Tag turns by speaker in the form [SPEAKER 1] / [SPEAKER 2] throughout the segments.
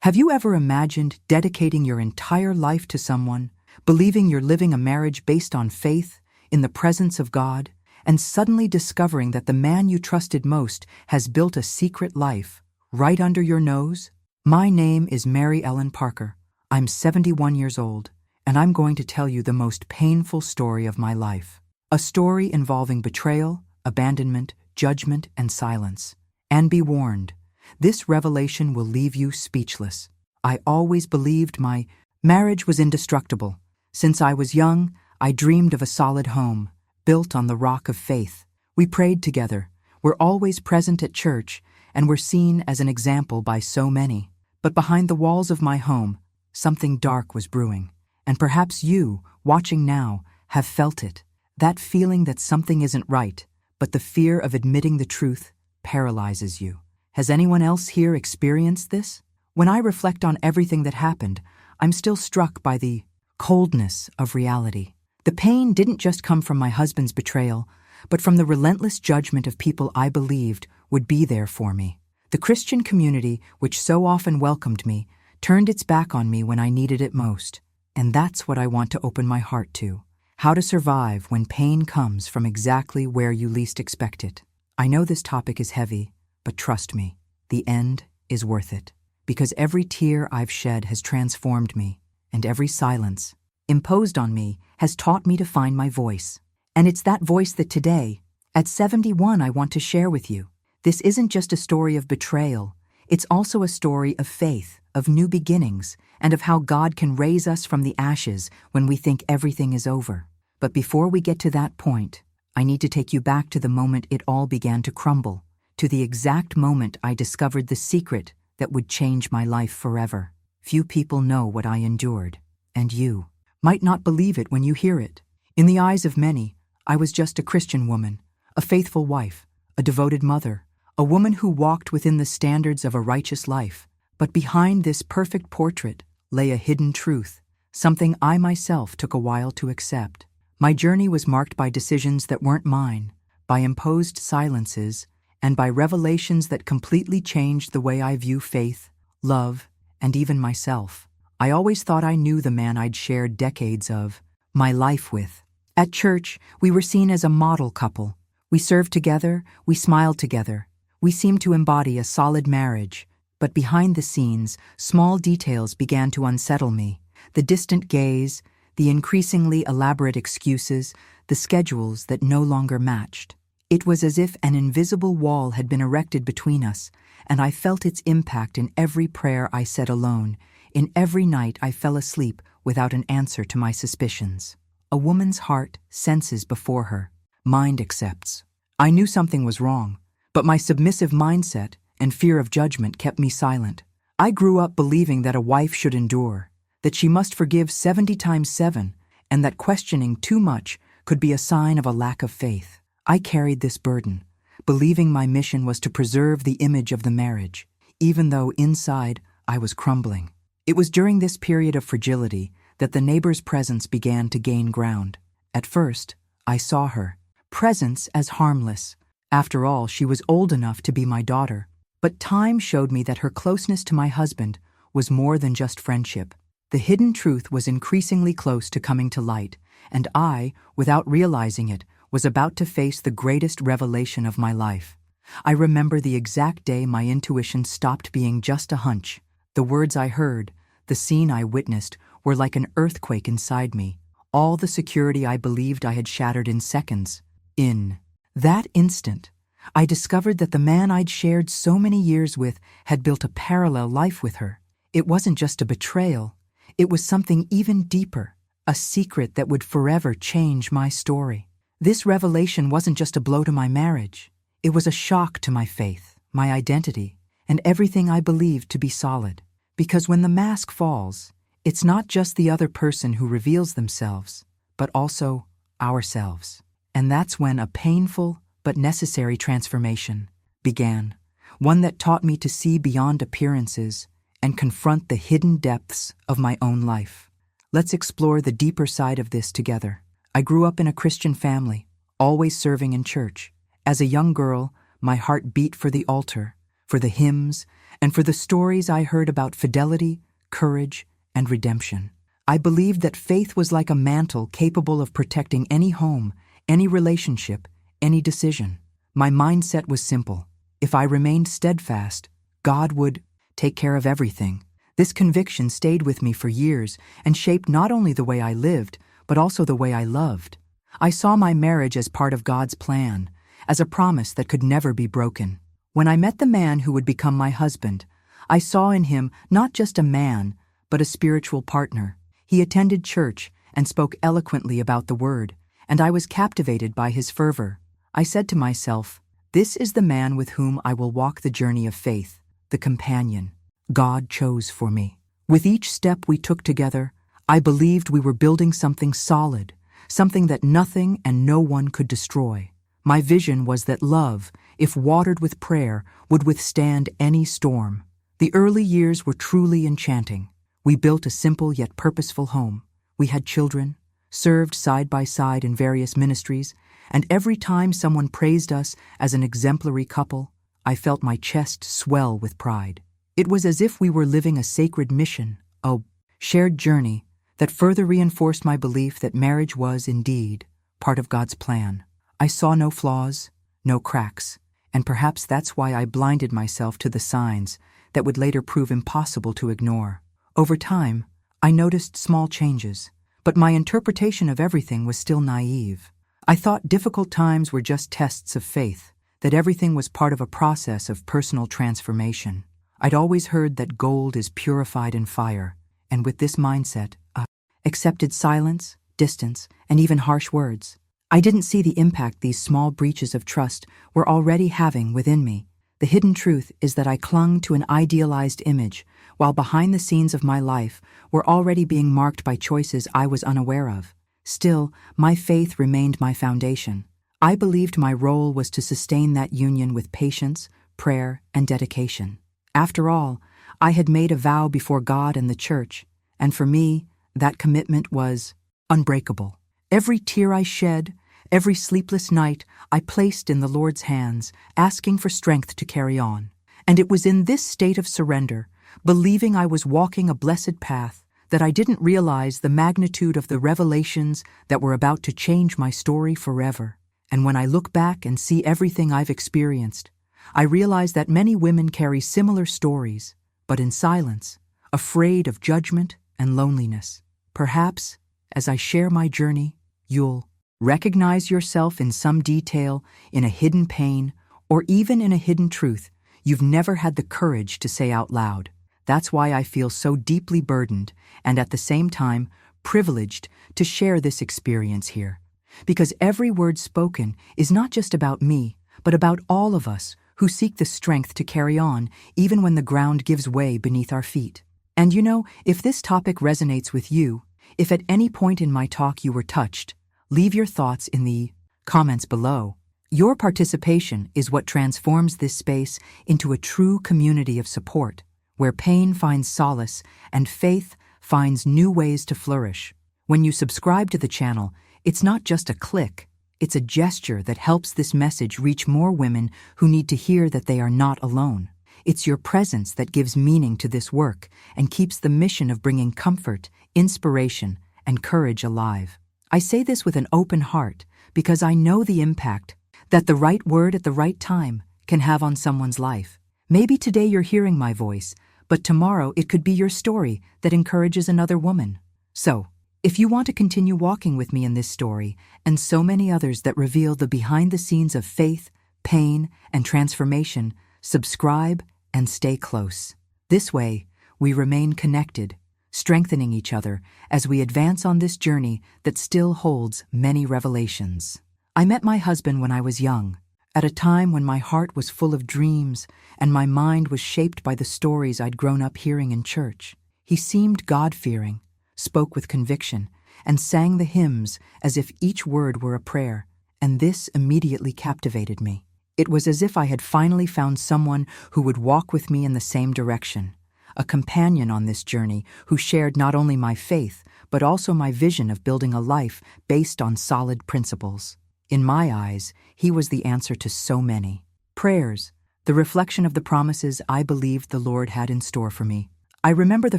[SPEAKER 1] Have you ever imagined dedicating your entire life to someone, believing you're living a marriage based on faith, in the presence of God, and suddenly discovering that the man you trusted most has built a secret life right under your nose? My name is Mary Ellen Parker. I'm 71 years old, and I'm going to tell you the most painful story of my life. A story involving betrayal, abandonment, judgment, and silence. And be warned, this revelation will leave you speechless. I always believed my marriage was indestructible. Since I was young, I dreamed of a solid home, built on the rock of faith. We prayed together, were always present at church, and were seen as an example by so many. But behind the walls of my home, something dark was brewing. And perhaps you, watching now, have felt it. That feeling that something isn't right, but the fear of admitting the truth paralyzes you. Has anyone else here experienced this? When I reflect on everything that happened, I'm still struck by the coldness of reality. The pain didn't just come from my husband's betrayal, but from the relentless judgment of people I believed would be there for me. The Christian community, which so often welcomed me, turned its back on me when I needed it most. And that's what I want to open my heart to. How to survive when pain comes from exactly where you least expect it. I know this topic is heavy, but trust me, the end is worth it. Because every tear I've shed has transformed me, and every silence imposed on me has taught me to find my voice. And it's that voice that today, at 71, I want to share with you. This isn't just a story of betrayal, it's also a story of faith, of new beginnings, and of how God can raise us from the ashes when we think everything is over. But before we get to that point, I need to take you back to the moment it all began to crumble, to the exact moment I discovered the secret that would change my life forever. Few people know what I endured, and you might not believe it when you hear it. In the eyes of many, I was just a Christian woman, a faithful wife, a devoted mother, a woman who walked within the standards of a righteous life. But behind this perfect portrait lay a hidden truth, something I myself took a while to accept. My journey was marked by decisions that weren't mine, by imposed silences, and by revelations that completely changed the way I view faith, love, and even myself. I always thought I knew the man I'd shared decades of my life with. At church, we were seen as a model couple. We served together, we smiled together. We seemed to embody a solid marriage. But behind the scenes, small details began to unsettle me. The distant gaze, the increasingly elaborate excuses, the schedules that no longer matched. It was as if an invisible wall had been erected between us, and I felt its impact in every prayer I said alone, in every night I fell asleep without an answer to my suspicions. A woman's heart senses before her, mind accepts. I knew something was wrong, but my submissive mindset and fear of judgment kept me silent. I grew up believing that a wife should endure, that she must forgive 70 times 7, and that questioning too much could be a sign of a lack of faith. I carried this burden, believing my mission was to preserve the image of the marriage, even though inside I was crumbling. It was during this period of fragility that the neighbor's presence began to gain ground. At first, I saw her presence as harmless. After all, she was old enough to be my daughter. But time showed me that her closeness to my husband was more than just friendship. The hidden truth was increasingly close to coming to light, and I, without realizing it, was about to face the greatest revelation of my life. I remember the exact day my intuition stopped being just a hunch. The words I heard, the scene I witnessed, were like an earthquake inside me. All the security I believed I had shattered in seconds. In that instant, I discovered that the man I'd shared so many years with had built a parallel life with her. It wasn't just a betrayal, it was something even deeper, a secret that would forever change my story. This revelation wasn't just a blow to my marriage, it was a shock to my faith, my identity, and everything I believed to be solid. Because when the mask falls, it's not just the other person who reveals themselves, but also ourselves. And that's when a painful but necessary transformation began, one that taught me to see beyond appearances and confront the hidden depths of my own life. Let's explore the deeper side of this together. I grew up in a Christian family, always serving in church. As a young girl, my heart beat for the altar, for the hymns, and for the stories I heard about fidelity, courage, and redemption. I believed that faith was like a mantle capable of protecting any home, any relationship, any decision. My mindset was simple. If I remained steadfast, God would take care of everything. This conviction stayed with me for years and shaped not only the way I lived, but also the way I loved. I saw my marriage as part of God's plan, as a promise that could never be broken. When I met the man who would become my husband, I saw in him not just a man, but a spiritual partner. He attended church and spoke eloquently about the word, and I was captivated by his fervor. I said to myself, "This is the man with whom I will walk the journey of faith, the companion God chose for me." With each step we took together, I believed we were building something solid, something that nothing and no one could destroy. My vision was that love, if watered with prayer, would withstand any storm. The early years were truly enchanting. We built a simple yet purposeful home. We had children, served side by side in various ministries, and every time someone praised us as an exemplary couple, I felt my chest swell with pride. It was as if we were living a sacred mission, a shared journey that further reinforced my belief that marriage was, indeed, part of God's plan. I saw no flaws, no cracks, and perhaps that's why I blinded myself to the signs that would later prove impossible to ignore. Over time, I noticed small changes, but my interpretation of everything was still naive. I thought difficult times were just tests of faith, that everything was part of a process of personal transformation. I'd always heard that gold is purified in fire, and with this mindset, I accepted silence, distance, and even harsh words. I didn't see the impact these small breaches of trust were already having within me. The hidden truth is that I clung to an idealized image, while behind the scenes of my life were already being marked by choices I was unaware of. Still, my faith remained my foundation. I believed my role was to sustain that union with patience, prayer, and dedication. After all, I had made a vow before God and the church, and for me, that commitment was unbreakable. Every tear I shed, every sleepless night, I placed in the Lord's hands, asking for strength to carry on. And it was in this state of surrender, believing I was walking a blessed path, that I didn't realize the magnitude of the revelations that were about to change my story forever. And when I look back and see everything I've experienced, I realize that many women carry similar stories, but in silence, afraid of judgment and loneliness. Perhaps, as I share my journey, you'll recognize yourself in some detail, in a hidden pain, or even in a hidden truth you've never had the courage to say out loud. That's why I feel so deeply burdened and at the same time privileged to share this experience here. Because every word spoken is not just about me, but about all of us who seek the strength to carry on even when the ground gives way beneath our feet. And you know, if this topic resonates with you, if at any point in my talk you were touched, leave your thoughts in the comments below. Your participation is what transforms this space into a true community of support, where pain finds solace and faith finds new ways to flourish. When you subscribe to the channel, it's not just a click, it's a gesture that helps this message reach more women who need to hear that they are not alone. It's your presence that gives meaning to this work and keeps the mission of bringing comfort, inspiration, and courage alive. I say this with an open heart because I know the impact that the right word at the right time can have on someone's life. Maybe today you're hearing my voice, but tomorrow it could be your story that encourages another woman. So, if you want to continue walking with me in this story and so many others that reveal the behind the scenes of faith, pain, and transformation, subscribe and stay close. This way, we remain connected, strengthening each other as we advance on this journey that still holds many revelations. I met my husband when I was young, at a time when my heart was full of dreams and my mind was shaped by the stories I'd grown up hearing in church. He seemed God-fearing, spoke with conviction, and sang the hymns as if each word were a prayer, and this immediately captivated me. It was as if I had finally found someone who would walk with me in the same direction, a companion on this journey who shared not only my faith, but also my vision of building a life based on solid principles. In my eyes, he was the answer to so many prayers, the reflection of the promises I believed the Lord had in store for me. I remember the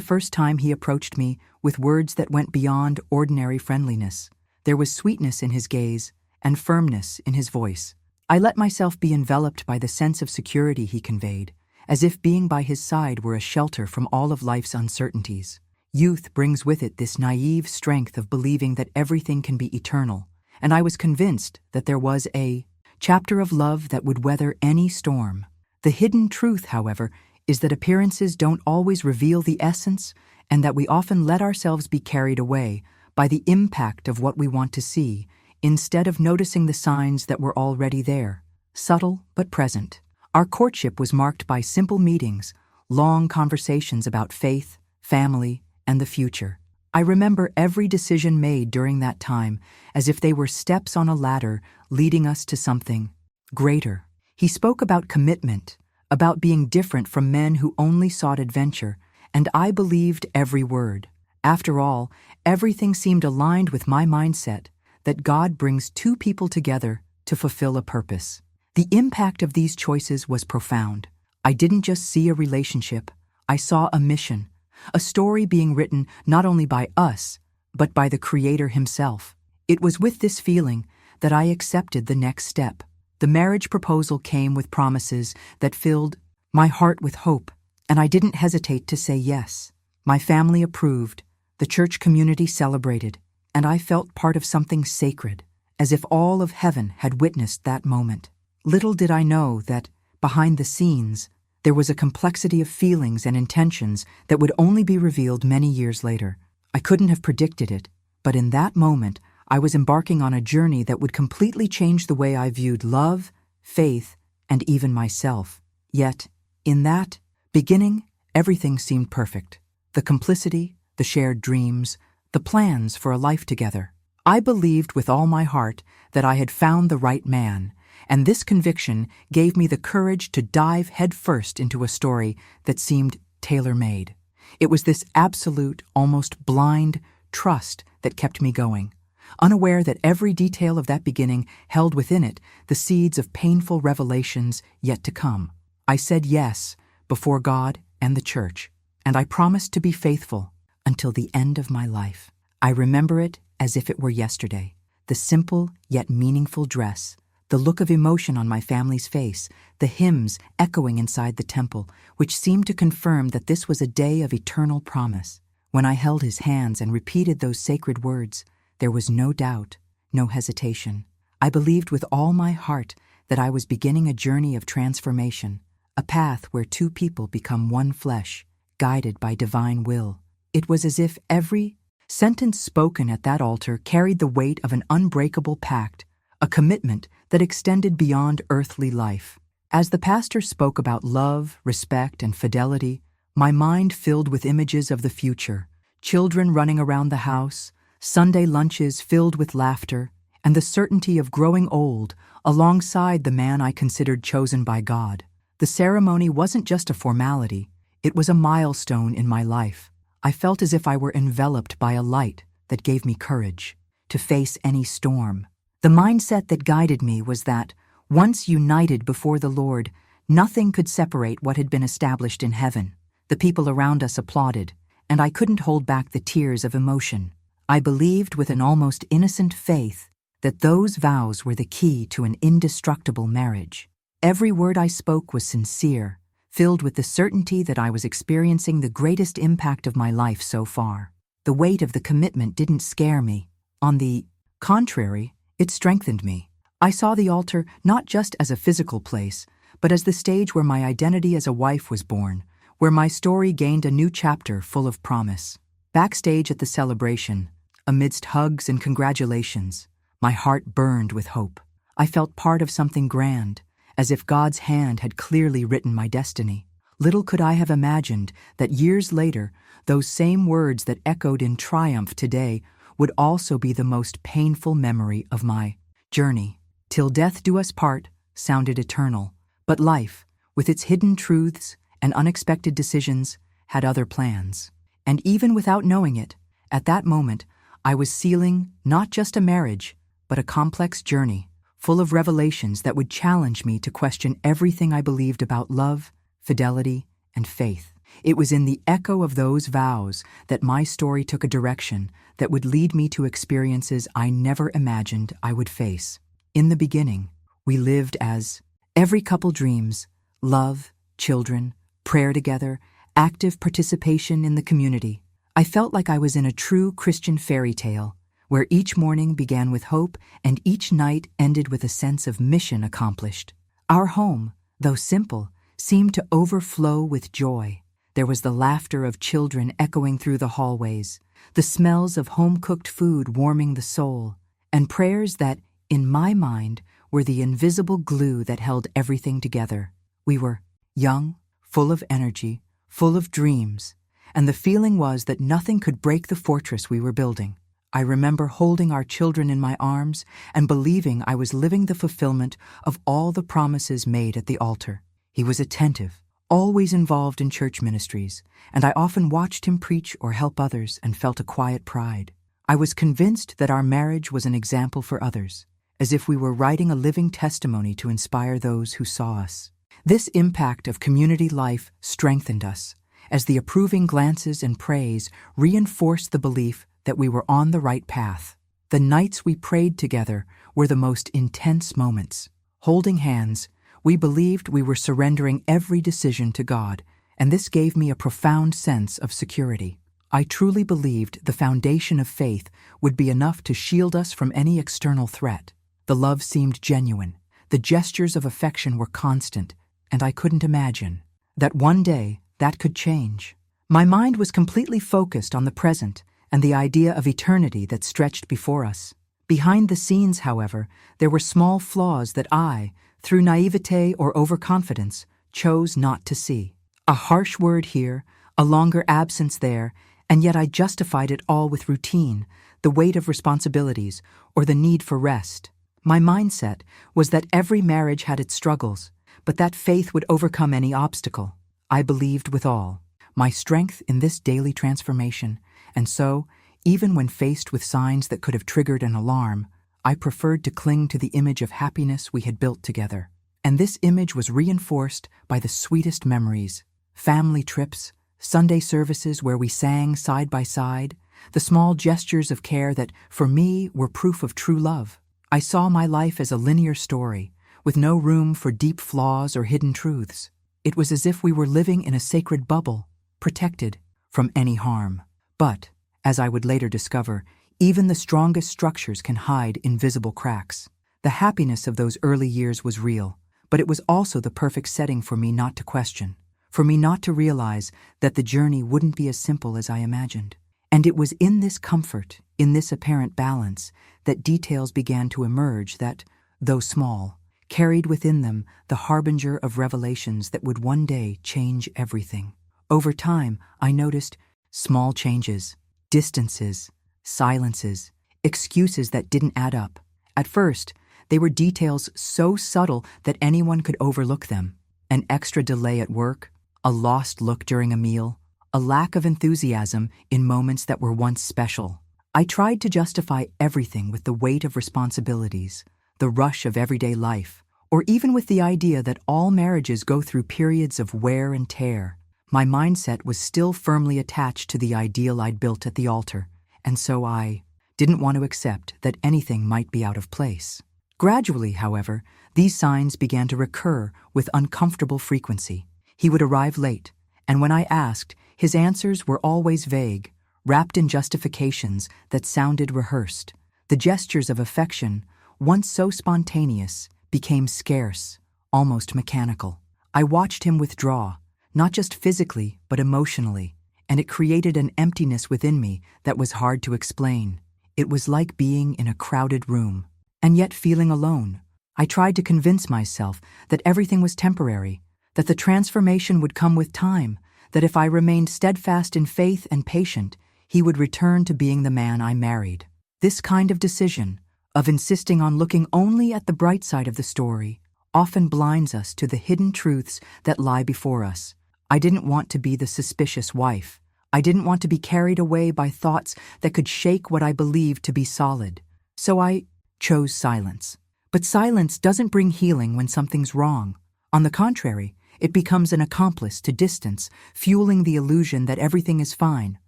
[SPEAKER 1] first time He approached me with words that went beyond ordinary friendliness. There was sweetness in His gaze and firmness in His voice. I let myself be enveloped by the sense of security He conveyed, as if being by His side were a shelter from all of life's uncertainties. Youth brings with it this naive strength of believing that everything can be eternal, and I was convinced that there was a chapter of love that would weather any storm. The hidden truth, however, is that appearances don't always reveal the essence, and that we often let ourselves be carried away by the impact of what we want to see, instead of noticing the signs that were already there, subtle but present. Our courtship was marked by simple meetings, long conversations about faith, family, and the future. I remember every decision made during that time as if they were steps on a ladder leading us to something greater. He spoke about commitment, about being different from men who only sought adventure, and I believed every word. After all, everything seemed aligned with my mindset that God brings two people together to fulfill a purpose. The impact of these choices was profound. I didn't just see a relationship, I saw a mission, a story being written not only by us, but by the Creator Himself. It was with this feeling that I accepted the next step. The marriage proposal came with promises that filled my heart with hope, and I didn't hesitate to say yes. My family approved, the church community celebrated, and I felt part of something sacred, as if all of heaven had witnessed that moment. Little did I know that, behind the scenes, there was a complexity of feelings and intentions that would only be revealed many years later. I couldn't have predicted it, but in that moment, I was embarking on a journey that would completely change the way I viewed love, faith, and even myself. Yet, in that beginning, everything seemed perfect. The complicity, the shared dreams, the plans for a life together. I believed with all my heart that I had found the right man, and this conviction gave me the courage to dive headfirst into a story that seemed tailor-made. It was this absolute, almost blind trust that kept me going, unaware that every detail of that beginning held within it the seeds of painful revelations yet to come. I said yes before God and the church, and I promised to be faithful until the end of my life. I remember it as if it were yesterday. The simple yet meaningful dress, the look of emotion on my family's face, the hymns echoing inside the temple, which seemed to confirm that this was a day of eternal promise. When I held His hands and repeated those sacred words, there was no doubt, no hesitation. I believed with all my heart that I was beginning a journey of transformation, a path where two people become one flesh, guided by divine will. It was as if every sentence spoken at that altar carried the weight of an unbreakable pact, a commitment that extended beyond earthly life. As the pastor spoke about love, respect, and fidelity, my mind filled with images of the future, children running around the house, Sunday lunches filled with laughter, and the certainty of growing old alongside the man I considered chosen by God. The ceremony wasn't just a formality, it was a milestone in my life. I felt as if I were enveloped by a light that gave me courage to face any storm. The mindset that guided me was that, once united before the Lord, nothing could separate what had been established in heaven. The people around us applauded, and I couldn't hold back the tears of emotion. I believed with an almost innocent faith that those vows were the key to an indestructible marriage. Every word I spoke was sincere, filled with the certainty that I was experiencing the greatest impact of my life so far. The weight of the commitment didn't scare me. On the contrary, it strengthened me. I saw the altar not just as a physical place, but as the stage where my identity as a wife was born, where my story gained a new chapter full of promise. Backstage at the celebration, amidst hugs and congratulations, my heart burned with hope. I felt part of something grand, as if God's hand had clearly written my destiny. Little could I have imagined that years later, those same words that echoed in triumph today would also be the most painful memory of my journey. Till death do us part sounded eternal, but life, with its hidden truths and unexpected decisions, had other plans. And even without knowing it, at that moment, I was sealing not just a marriage, but a complex journey, full of revelations that would challenge me to question everything I believed about love, fidelity, and faith. It was in the echo of those vows that my story took a direction that would lead me to experiences I never imagined I would face. In the beginning, we lived as every couple dreams: love, children, prayer together, active participation in the community. I felt like I was in a true Christian fairy tale, where each morning began with hope and each night ended with a sense of mission accomplished. Our home, though simple, seemed to overflow with joy. There was the laughter of children echoing through the hallways, the smells of home-cooked food warming the soul, and prayers that, in my mind, were the invisible glue that held everything together. We were young, full of energy, full of dreams, and the feeling was that nothing could break the fortress we were building. I remember holding our children in my arms and believing I was living the fulfillment of all the promises made at the altar. He was attentive, always involved in church ministries, and I often watched him preach or help others and felt a quiet pride. I was convinced that our marriage was an example for others, as if we were writing a living testimony to inspire those who saw us. This impact of community life strengthened us, as the approving glances and praise reinforced the belief that we were on the right path. The nights we prayed together were the most intense moments. Holding hands, we believed we were surrendering every decision to God, and this gave me a profound sense of security. I truly believed the foundation of faith would be enough to shield us from any external threat. The love seemed genuine, the gestures of affection were constant, and I couldn't imagine that one day that could change. My mind was completely focused on the present and the idea of eternity that stretched before us. Behind the scenes, however, there were small flaws that I, through naivete or overconfidence, chose not to see. A harsh word here, a longer absence there, and yet I justified it all with routine, the weight of responsibilities, or the need for rest. My mindset was that every marriage had its struggles, but that faith would overcome any obstacle. I believed with all my strength in this daily transformation, and so, even when faced with signs that could have triggered an alarm, I preferred to cling to the image of happiness we had built together. And this image was reinforced by the sweetest memories: family trips, Sunday services where we sang side by side, the small gestures of care that, for me, were proof of true love. I saw my life as a linear story, with no room for deep flaws or hidden truths. It was as if we were living in a sacred bubble, protected from any harm. But, as I would later discover, even the strongest structures can hide invisible cracks. The happiness of those early years was real, but it was also the perfect setting for me not to question, for me not to realize that the journey wouldn't be as simple as I imagined. And it was in this comfort, in this apparent balance, that details began to emerge that, though small, carried within them the harbinger of revelations that would one day change everything. Over time, I noticed small changes, distances, silences, excuses that didn't add up. At first, they were details so subtle that anyone could overlook them. An extra delay at work, a lost look during a meal, a lack of enthusiasm in moments that were once special. I tried to justify everything with the weight of responsibilities, the rush of everyday life, or even with the idea that all marriages go through periods of wear and tear. My mindset was still firmly attached to the ideal I'd built at the altar, and so I didn't want to accept that anything might be out of place. Gradually, however, these signs began to recur with uncomfortable frequency. He would arrive late, and when I asked, his answers were always vague, wrapped in justifications that sounded rehearsed. The gestures of affection, once so spontaneous, became scarce, almost mechanical. I watched him withdraw, not just physically, but emotionally, and it created an emptiness within me that was hard to explain. It was like being in a crowded room, and yet feeling alone. I tried to convince myself that everything was temporary, that the transformation would come with time, that if I remained steadfast in faith and patient, he would return to being the man I married. This kind of decision, of insisting on looking only at the bright side of the story, often blinds us to the hidden truths that lie before us. I didn't want to be the suspicious wife. I didn't want to be carried away by thoughts that could shake what I believed to be solid. So I chose silence. But silence doesn't bring healing when something's wrong. On the contrary, it becomes an accomplice to distance, fueling the illusion that everything is fine,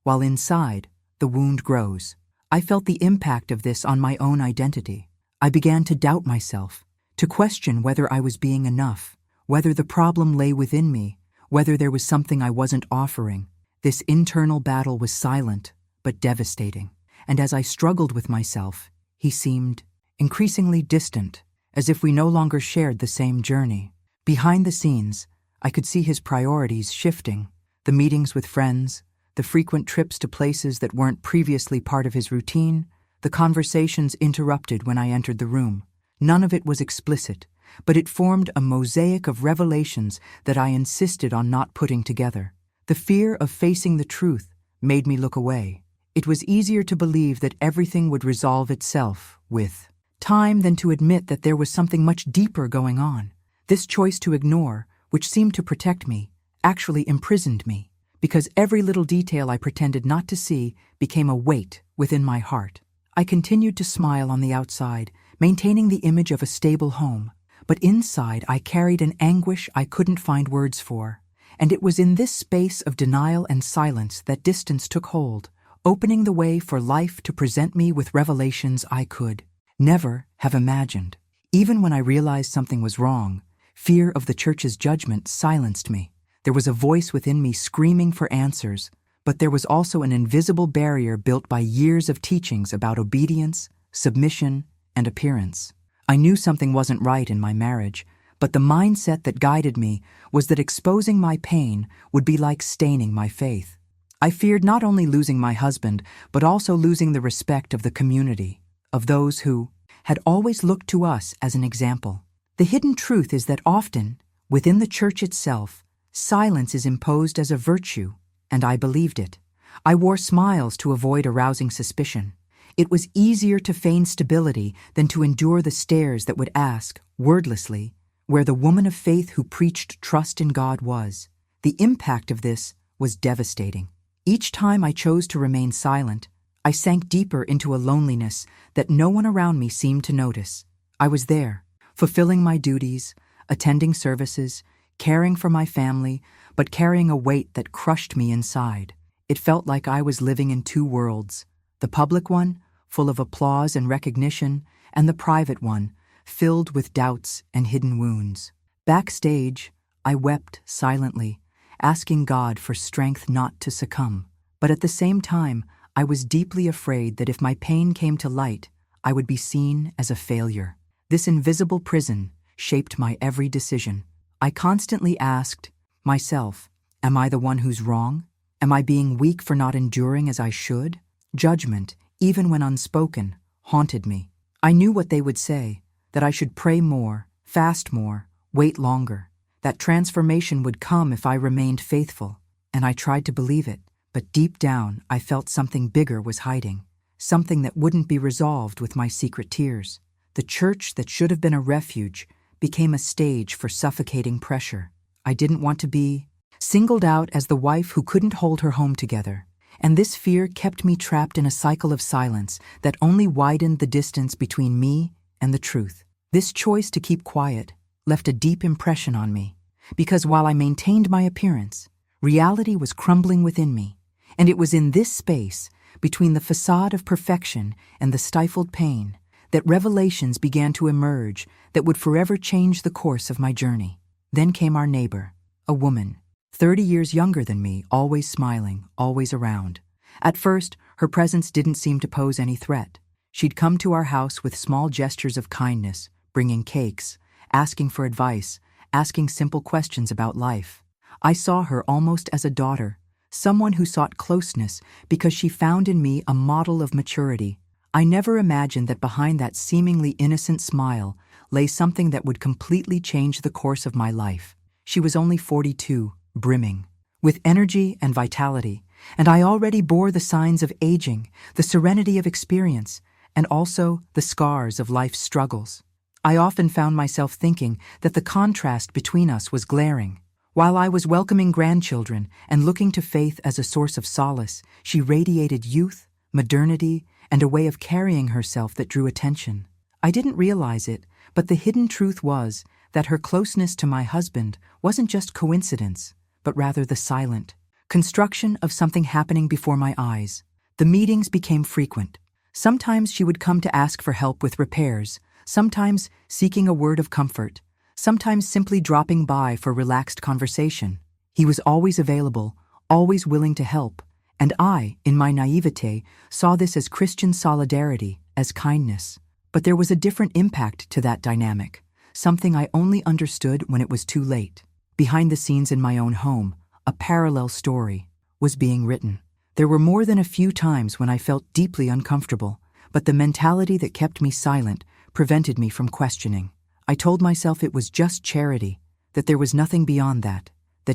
[SPEAKER 1] while inside, the wound grows. I felt the impact of this on my own identity. I began to doubt myself, to question whether I was being enough, whether the problem lay within me, whether there was something I wasn't offering. This internal battle was silent, but devastating. And as I struggled with myself, he seemed increasingly distant, as if we no longer shared the same journey. Behind the scenes, I could see his priorities shifting, the meetings with friends, the frequent trips to places that weren't previously part of his routine, the conversations interrupted when I entered the room. None of it was explicit, but it formed a mosaic of revelations that I insisted on not putting together. The fear of facing the truth made me look away. It was easier to believe that everything would resolve itself with time than to admit that there was something much deeper going on. This choice to ignore, which seemed to protect me, actually imprisoned me, because every little detail I pretended not to see became a weight within my heart. I continued to smile on the outside, maintaining the image of a stable home, but inside I carried an anguish I couldn't find words for. And it was in this space of denial and silence that distance took hold, opening the way for life to present me with revelations I could never have imagined. Even when I realized something was wrong, fear of the church's judgment silenced me. There was a voice within me screaming for answers, but there was also an invisible barrier built by years of teachings about obedience, submission, and appearance. I knew something wasn't right in my marriage, but the mindset that guided me was that exposing my pain would be like staining my faith. I feared not only losing my husband, but also losing the respect of the community, of those who had always looked to us as an example. The hidden truth is that often, within the church itself, silence is imposed as a virtue, and I believed it. I wore smiles to avoid arousing suspicion. It was easier to feign stability than to endure the stares that would ask, wordlessly, where the woman of faith who preached trust in God was. The impact of this was devastating. Each time I chose to remain silent, I sank deeper into a loneliness that no one around me seemed to notice. I was there, fulfilling my duties, attending services, caring for my family, but carrying a weight that crushed me inside. It felt like I was living in two worlds, the public one, full of applause and recognition, and the private one, filled with doubts and hidden wounds. Backstage, I wept silently, asking God for strength not to succumb. But at the same time, I was deeply afraid that if my pain came to light, I would be seen as a failure. This invisible prison shaped my every decision. I constantly asked myself, am I the one who's wrong? Am I being weak for not enduring as I should? Judgment, even when unspoken, haunted me. I knew what they would say, that I should pray more, fast more, wait longer, that transformation would come if I remained faithful, and I tried to believe it. But deep down, I felt something bigger was hiding, something that wouldn't be resolved with my secret tears. The church that should have been a refuge became a stage for suffocating pressure. I didn't want to be singled out as the wife who couldn't hold her home together, and this fear kept me trapped in a cycle of silence that only widened the distance between me and the truth. This choice to keep quiet left a deep impression on me, because while I maintained my appearance, reality was crumbling within me. And it was in this space, between the facade of perfection and the stifled pain, that revelations began to emerge that would forever change the course of my journey. Then came our neighbor, a woman, 30 years younger than me, always smiling, always around. At first, her presence didn't seem to pose any threat. She'd come to our house with small gestures of kindness, bringing cakes, asking for advice, asking simple questions about life. I saw her almost as a daughter, someone who sought closeness because she found in me a model of maturity. I never imagined that behind that seemingly innocent smile lay something that would completely change the course of my life. She was only 42, brimming with energy and vitality, and I already bore the signs of aging, the serenity of experience, and also the scars of life's struggles. I often found myself thinking that the contrast between us was glaring. While I was welcoming grandchildren and looking to faith as a source of solace, she radiated youth, modernity, and a way of carrying herself that drew attention. I didn't realize it, But the hidden truth was that her closeness to my husband wasn't just coincidence, but rather the silent construction of something happening before my eyes. The meetings became frequent. Sometimes she would come to ask for help with repairs, sometimes seeking a word of comfort, sometimes simply dropping by for relaxed conversation. He was always available, always willing to help, and I, in my naivete, saw this as Christian solidarity, as kindness. But there was a different impact to that dynamic, something I only understood when it was too late. Behind the scenes in my own home, a parallel story was being written. There were more than a few times when I felt deeply uncomfortable, but the mentality that kept me silent prevented me from questioning. I told myself it was just charity, that there was nothing beyond that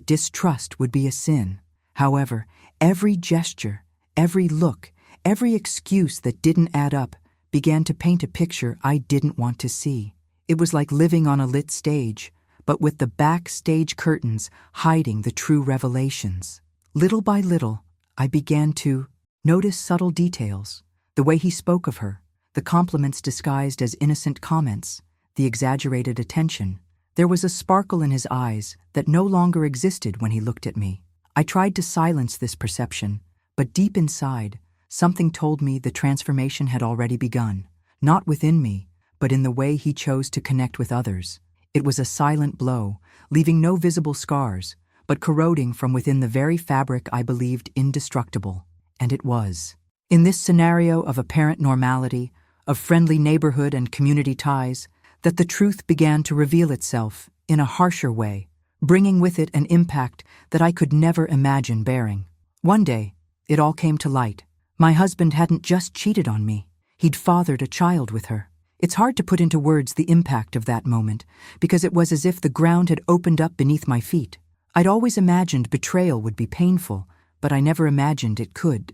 [SPEAKER 1] distrust would be a sin. However, every gesture, every look, every excuse that didn't add up began to paint a picture I didn't want to see. It was like living on a lit stage, but with the backstage curtains hiding the true revelations. Little by little, I began to notice subtle details, the way he spoke of her, the compliments disguised as innocent comments, the exaggerated attention. There was a sparkle in his eyes that no longer existed when he looked at me. I tried to silence this perception, but deep inside, something told me the transformation had already begun, not within me, but in the way he chose to connect with others. It was a silent blow, leaving no visible scars, but corroding from within the very fabric I believed indestructible. And it was. In this scenario of apparent normality, of friendly neighborhood and community ties, that the truth began to reveal itself in a harsher way, bringing with it an impact that I could never imagine bearing. One day, it all came to light. My husband hadn't just cheated on me, he'd fathered a child with her. It's hard to put into words the impact of that moment, because it was as if the ground had opened up beneath my feet. I'd always imagined betrayal would be painful, but I never imagined it could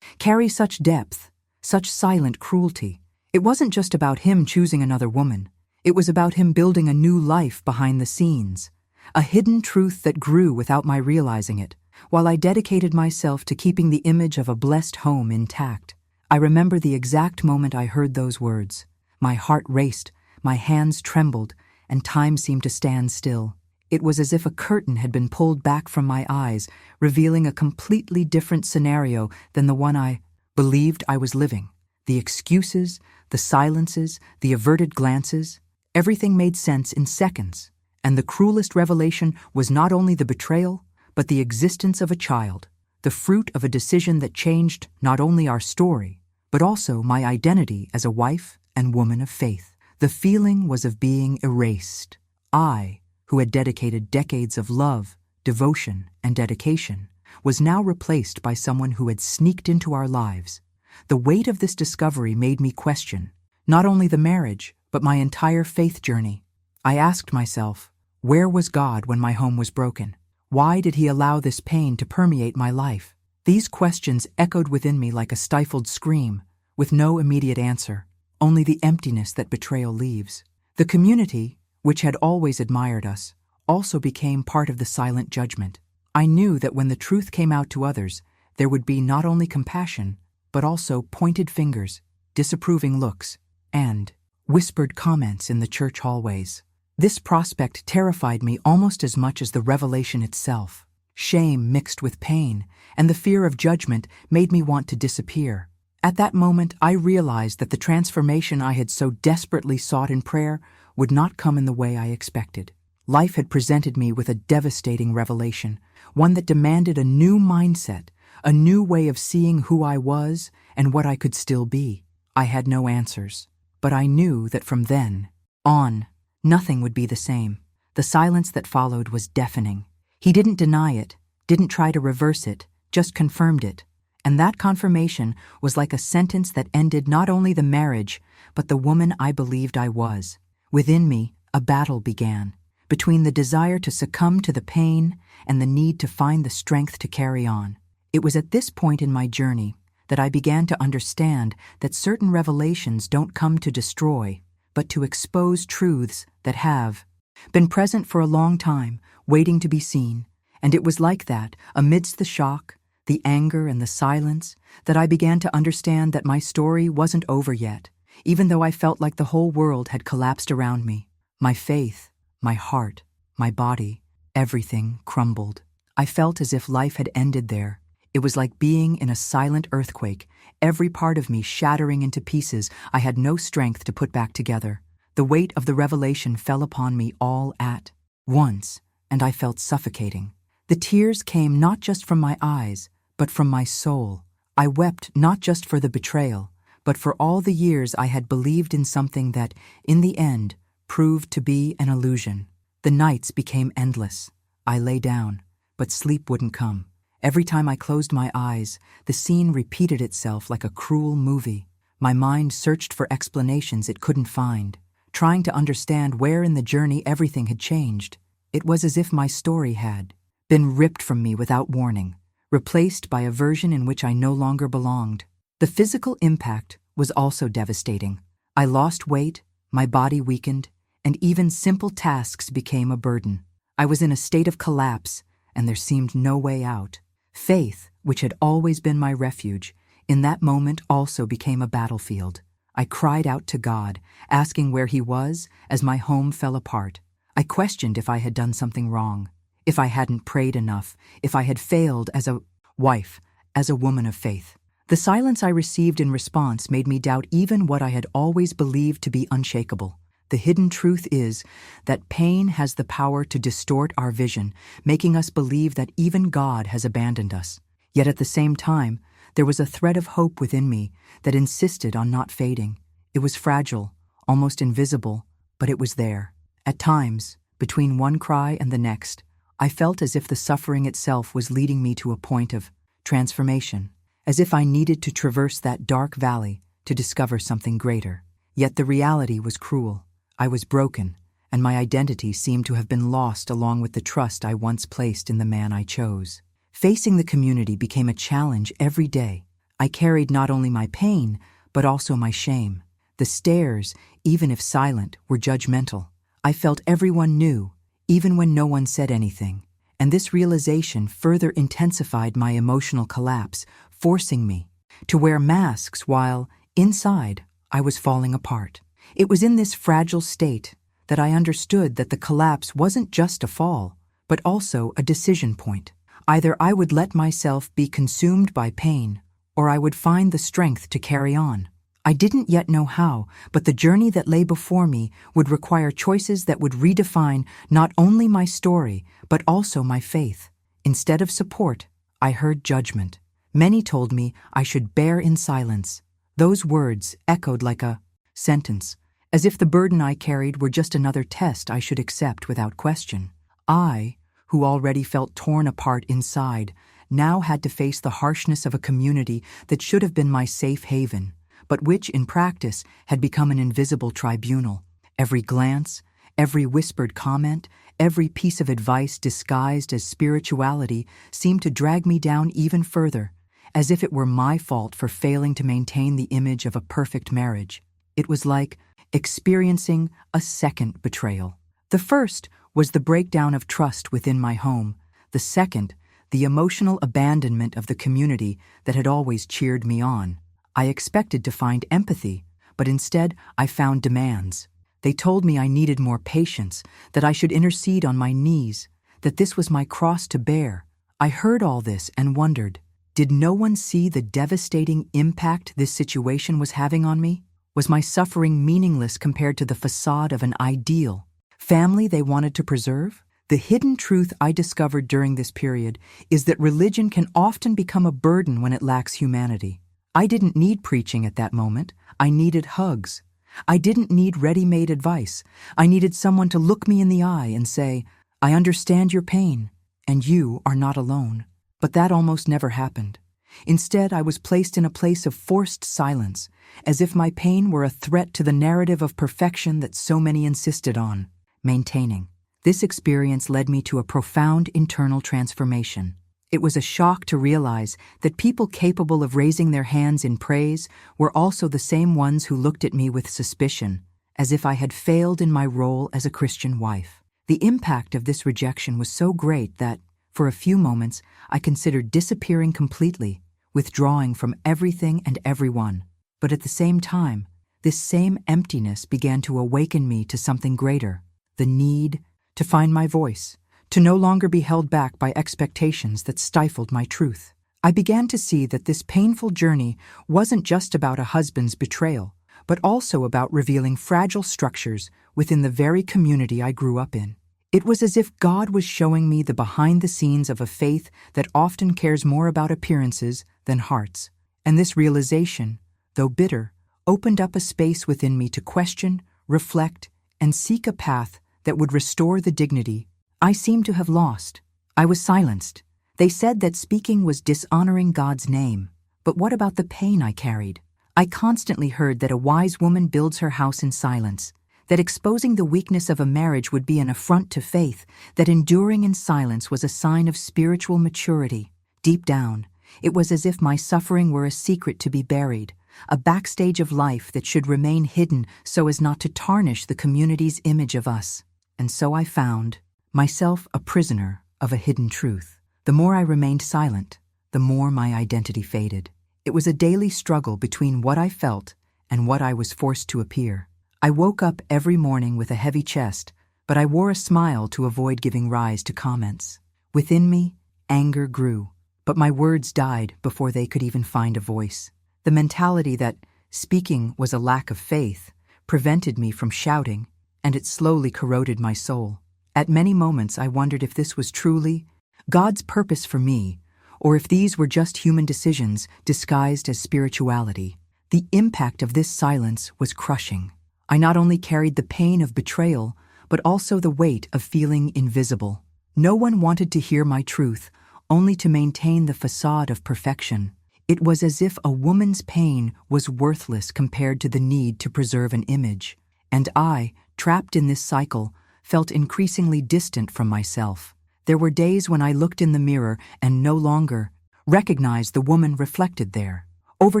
[SPEAKER 1] carry such depth, such silent cruelty. It wasn't just about him choosing another woman. It was about him building a new life behind the scenes, a hidden truth that grew without my realizing it, while I dedicated myself to keeping the image of a blessed home intact. I remember the exact moment I heard those words. My heart raced, my hands trembled, and time seemed to stand still. It was as if a curtain had been pulled back from my eyes, revealing a completely different scenario than the one I believed I was living. The excuses, the silences, the averted glances, everything made sense in seconds. And the cruelest revelation was not only the betrayal, but the existence of a child, the fruit of a decision that changed not only our story, but also my identity as a wife and woman of faith. The feeling was of being erased. I, who had dedicated decades of love, devotion, and dedication, was now replaced by someone who had sneaked into our lives. The weight of this discovery made me question not only the marriage, but my entire faith journey. I asked myself, where was God when my home was broken? Why did he allow this pain to permeate my life? These questions echoed within me like a stifled scream, with no immediate answer, only the emptiness that betrayal leaves. The community, which had always admired us, also became part of the silent judgment. I knew that when the truth came out to others, there would be not only compassion, but also pointed fingers, disapproving looks, and whispered comments in the church hallways. This prospect terrified me almost as much as the revelation itself. Shame mixed with pain, and the fear of judgment made me want to disappear. At that moment, I realized that the transformation I had so desperately sought in prayer would not come in the way I expected. Life had presented me with a devastating revelation, one that demanded a new mindset, a new way of seeing who I was and what I could still be. I had no answers, but I knew that from then on, nothing would be the same. The silence that followed was deafening. He didn't deny it, didn't try to reverse it, just confirmed it. And that confirmation was like a sentence that ended not only the marriage, but the woman I believed I was. Within me, a battle began, between the desire to succumb to the pain and the need to find the strength to carry on. It was at this point in my journey that I began to understand that certain revelations don't come to destroy, but to expose truths that have been present for a long time, waiting to be seen. And it was like that, amidst the shock, the anger and the silence, that I began to understand that my story wasn't over yet. even though I felt like the whole world had collapsed around me. My faith, my heart, my body, everything crumbled. I felt as if life had ended there. It was like being in a silent earthquake, every part of me shattering into pieces I had no strength to put back together. The weight of the revelation fell upon me all at once, and I felt suffocating. The tears came not just from my eyes, but from my soul. I wept not just for the betrayal, but for all the years I had believed in something that, in the end, proved to be an illusion. The nights became endless. I lay down, but sleep wouldn't come. Every time I closed my eyes, the scene repeated itself like a cruel movie. My mind searched for explanations it couldn't find, trying to understand where in the journey everything had changed. It was as if my story had been ripped from me without warning, replaced by a version in which I no longer belonged. The physical impact was also devastating. I lost weight, my body weakened, and even simple tasks became a burden. I was in a state of collapse, and there seemed no way out. Faith, which had always been my refuge, in that moment also became a battlefield. I cried out to God, asking where He was as my home fell apart. I questioned if I had done something wrong, if I hadn't prayed enough, if I had failed as a wife, as a woman of faith. The silence I received in response made me doubt even what I had always believed to be unshakable. The hidden truth is that pain has the power to distort our vision, making us believe that even God has abandoned us. Yet at the same time, there was a thread of hope within me that insisted on not fading. It was fragile, almost invisible, but it was there. At times, between one cry and the next, I felt as if the suffering itself was leading me to a point of transformation, as if I needed to traverse that dark valley to discover something greater. Yet the reality was cruel. I was broken, and my identity seemed to have been lost along with the trust I once placed in the man I chose. Facing the community became a challenge every day. I carried not only my pain, but also my shame. The stares, even if silent, were judgmental. I felt everyone knew, even when no one said anything. And this realization further intensified my emotional collapse, forcing me to wear masks while, inside, I was falling apart. It was in this fragile state that I understood that the collapse wasn't just a fall, but also a decision point. Either I would let myself be consumed by pain, or I would find the strength to carry on. I didn't yet know how, but the journey that lay before me would require choices that would redefine not only my story, but also my faith. Instead of support, I heard judgment. Many told me I should bear in silence. Those words echoed like a sentence, as if the burden I carried were just another test I should accept without question. I, who already felt torn apart inside, now had to face the harshness of a community that should have been my safe haven, but which, in practice, had become an invisible tribunal. Every glance, every whispered comment, every piece of advice disguised as spirituality seemed to drag me down even further, as if it were my fault for failing to maintain the image of a perfect marriage. It was like experiencing a second betrayal. The first was the breakdown of trust within my home. The second, the emotional abandonment of the community that had always cheered me on. I expected to find empathy, but instead I found demands. They told me I needed more patience, that I should intercede on my knees, that this was my cross to bear. I heard all this and wondered, did no one see the devastating impact this situation was having on me? Was my suffering meaningless compared to the facade of an ideal family they wanted to preserve? The hidden truth I discovered during this period is that religion can often become a burden when it lacks humanity. I didn't need preaching at that moment. I needed hugs. I didn't need ready-made advice. I needed someone to look me in the eye and say, "I understand your pain, and you are not alone." But that almost never happened. Instead, I was placed in a place of forced silence, as if my pain were a threat to the narrative of perfection that so many insisted on maintaining. This experience led me to a profound internal transformation. It was a shock to realize that people capable of raising their hands in praise were also the same ones who looked at me with suspicion, as if I had failed in my role as a Christian wife. The impact of this rejection was so great that, for a few moments, I considered disappearing completely, withdrawing from everything and everyone. But at the same time, this same emptiness began to awaken me to something greater, the need to find my voice, to no longer be held back by expectations that stifled my truth. I began to see that this painful journey wasn't just about a husband's betrayal, but also about revealing fragile structures within the very community I grew up in. It was as if God was showing me the behind the scenes of a faith that often cares more about appearances than hearts. And this realization, though bitter, opened up a space within me to question, reflect, and seek a path that would restore the dignity I seemed to have lost. I was silenced. They said that speaking was dishonoring God's name. But what about the pain I carried? I constantly heard that a wise woman builds her house in silence, that exposing the weakness of a marriage would be an affront to faith, that enduring in silence was a sign of spiritual maturity. Deep down, it was as if my suffering were a secret to be buried, a backstage of life that should remain hidden so as not to tarnish the community's image of us. And so I found myself a prisoner of a hidden truth. The more I remained silent, the more my identity faded. It was a daily struggle between what I felt and what I was forced to appear. I woke up every morning with a heavy chest, but I wore a smile to avoid giving rise to comments. Within me, anger grew, but my words died before they could even find a voice. The mentality that speaking was a lack of faith prevented me from shouting, and it slowly corroded my soul. At many moments I wondered if this was truly God's purpose for me, or if these were just human decisions disguised as spirituality. The impact of this silence was crushing. I not only carried the pain of betrayal, but also the weight of feeling invisible. No one wanted to hear my truth, only to maintain the facade of perfection. It was as if a woman's pain was worthless compared to the need to preserve an image. And I, trapped in this cycle, felt increasingly distant from myself. There were days when I looked in the mirror and no longer recognized the woman reflected there. Over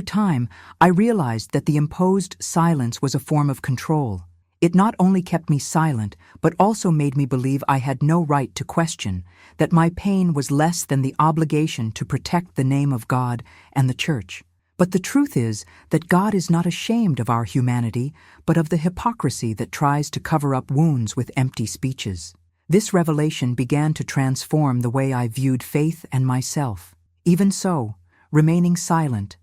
[SPEAKER 1] time, I realized that the imposed silence was a form of control. It not only kept me silent, but also made me believe I had no right to question, that my pain was less than the obligation to protect the name of God and the Church. But the truth is that God is not ashamed of our humanity, but of the hypocrisy that tries to cover up wounds with empty speeches. This revelation began to transform the way I viewed faith and myself. Even so, remaining silent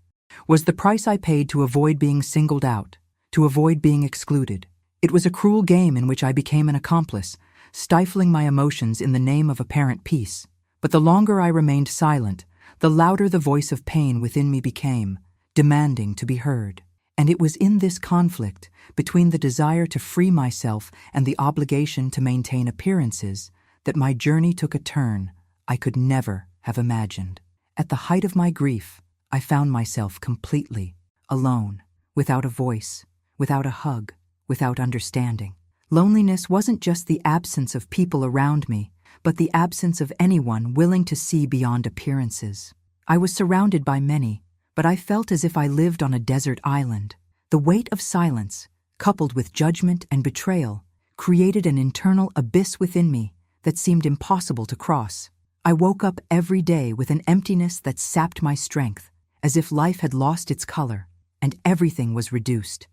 [SPEAKER 1] was the price I paid to avoid being singled out, to avoid being excluded. It was a cruel game in which I became an accomplice, stifling my emotions in the name of apparent peace. But the longer I remained silent, the louder the voice of pain within me became, demanding to be heard. And it was in this conflict, between the desire to free myself and the obligation to maintain appearances, that my journey took a turn I could never have imagined. At the height of my grief, I found myself completely alone, without a voice, without a hug, without understanding. Loneliness wasn't just the absence of people around me, but the absence of anyone willing to see beyond appearances. I was surrounded by many, but I felt as if I lived on a desert island. The weight of silence, coupled with judgment and betrayal, created an internal abyss within me that seemed impossible to cross. I woke up every day with an emptiness that sapped my strength, as if life had lost its color, and everything was reduced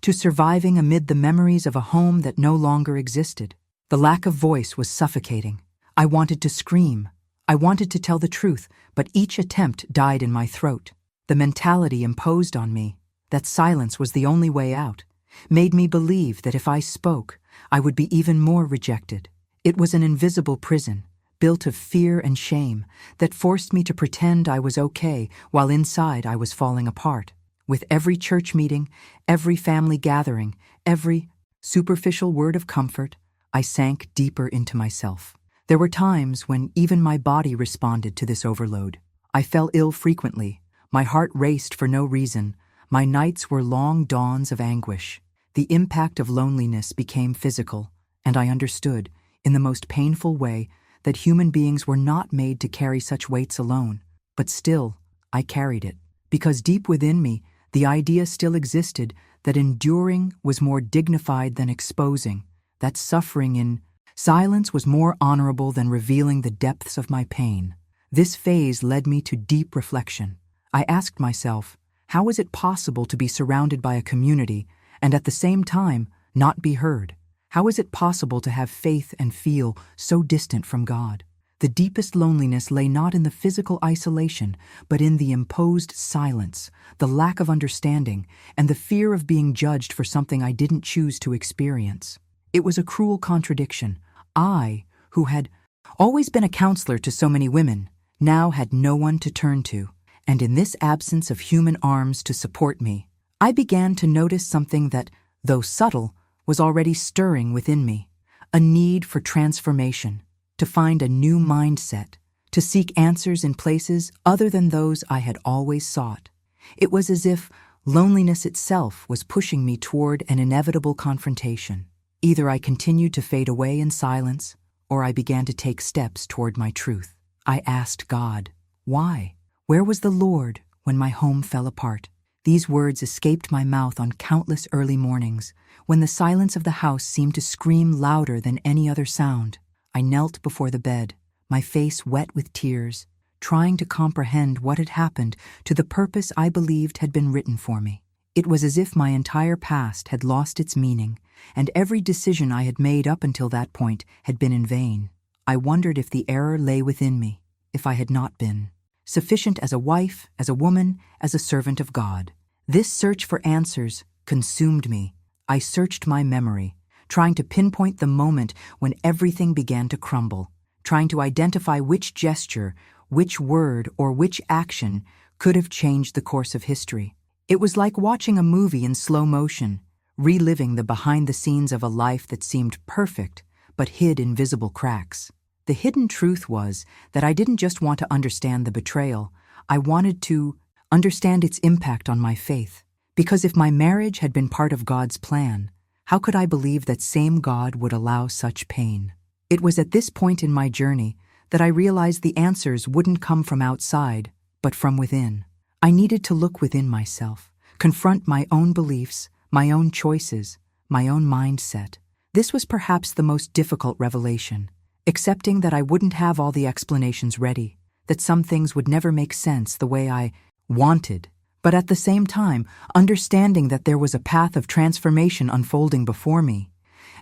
[SPEAKER 1] to surviving amid the memories of a home that no longer existed. The lack of voice was suffocating. I wanted to scream. I wanted to tell the truth, but each attempt died in my throat. The mentality imposed on me, that silence was the only way out, made me believe that if I spoke, I would be even more rejected. It was an invisible prison, built of fear and shame, that forced me to pretend I was okay while inside I was falling apart. With every church meeting, every family gathering, every superficial word of comfort, I sank deeper into myself. There were times when even my body responded to this overload. I fell ill frequently. My heart raced for no reason. My nights were long dawns of anguish. The impact of loneliness became physical, and I understood, in the most painful way, that human beings were not made to carry such weights alone. But still, I carried it, because deep within me, the idea still existed that enduring was more dignified than exposing, that suffering in silence was more honorable than revealing the depths of my pain. This phase led me to deep reflection. I asked myself, how is it possible to be surrounded by a community and at the same time, not be heard. How is it possible to have faith and feel so distant from God? The deepest loneliness lay not in the physical isolation, but in the imposed silence, the lack of understanding, and the fear of being judged for something I didn't choose to experience. It was a cruel contradiction. I, who had always been a counselor to so many women, now had no one to turn to, and in this absence of human arms to support me, I began to notice something that, though subtle, was already stirring within me, a need for transformation, to find a new mindset, to seek answers in places other than those I had always sought. It was as if loneliness itself was pushing me toward an inevitable confrontation. Either I continued to fade away in silence, or I began to take steps toward my truth. I asked God, why? Where was the Lord when my home fell apart? These words escaped my mouth on countless early mornings, when the silence of the house seemed to scream louder than any other sound. I knelt before the bed, my face wet with tears, trying to comprehend what had happened to the purpose I believed had been written for me. It was as if my entire past had lost its meaning, and every decision I had made up until that point had been in vain. I wondered if the error lay within me, if I had not been sufficient as a wife, as a woman, as a servant of God. This search for answers consumed me. I searched my memory, trying to pinpoint the moment when everything began to crumble, trying to identify which gesture, which word, or which action could have changed the course of history. It was like watching a movie in slow motion, reliving the behind the scenes of a life that seemed perfect but hid invisible cracks. The hidden truth was that I didn't just want to understand the betrayal, I wanted to understand its impact on my faith. Because if my marriage had been part of God's plan, how could I believe that same God would allow such pain? It was at this point in my journey that I realized the answers wouldn't come from outside, but from within. I needed to look within myself, confront my own beliefs, my own choices, my own mindset. This was perhaps the most difficult revelation, accepting that I wouldn't have all the explanations ready, that some things would never make sense the way I wanted, but at the same time, understanding that there was a path of transformation unfolding before me,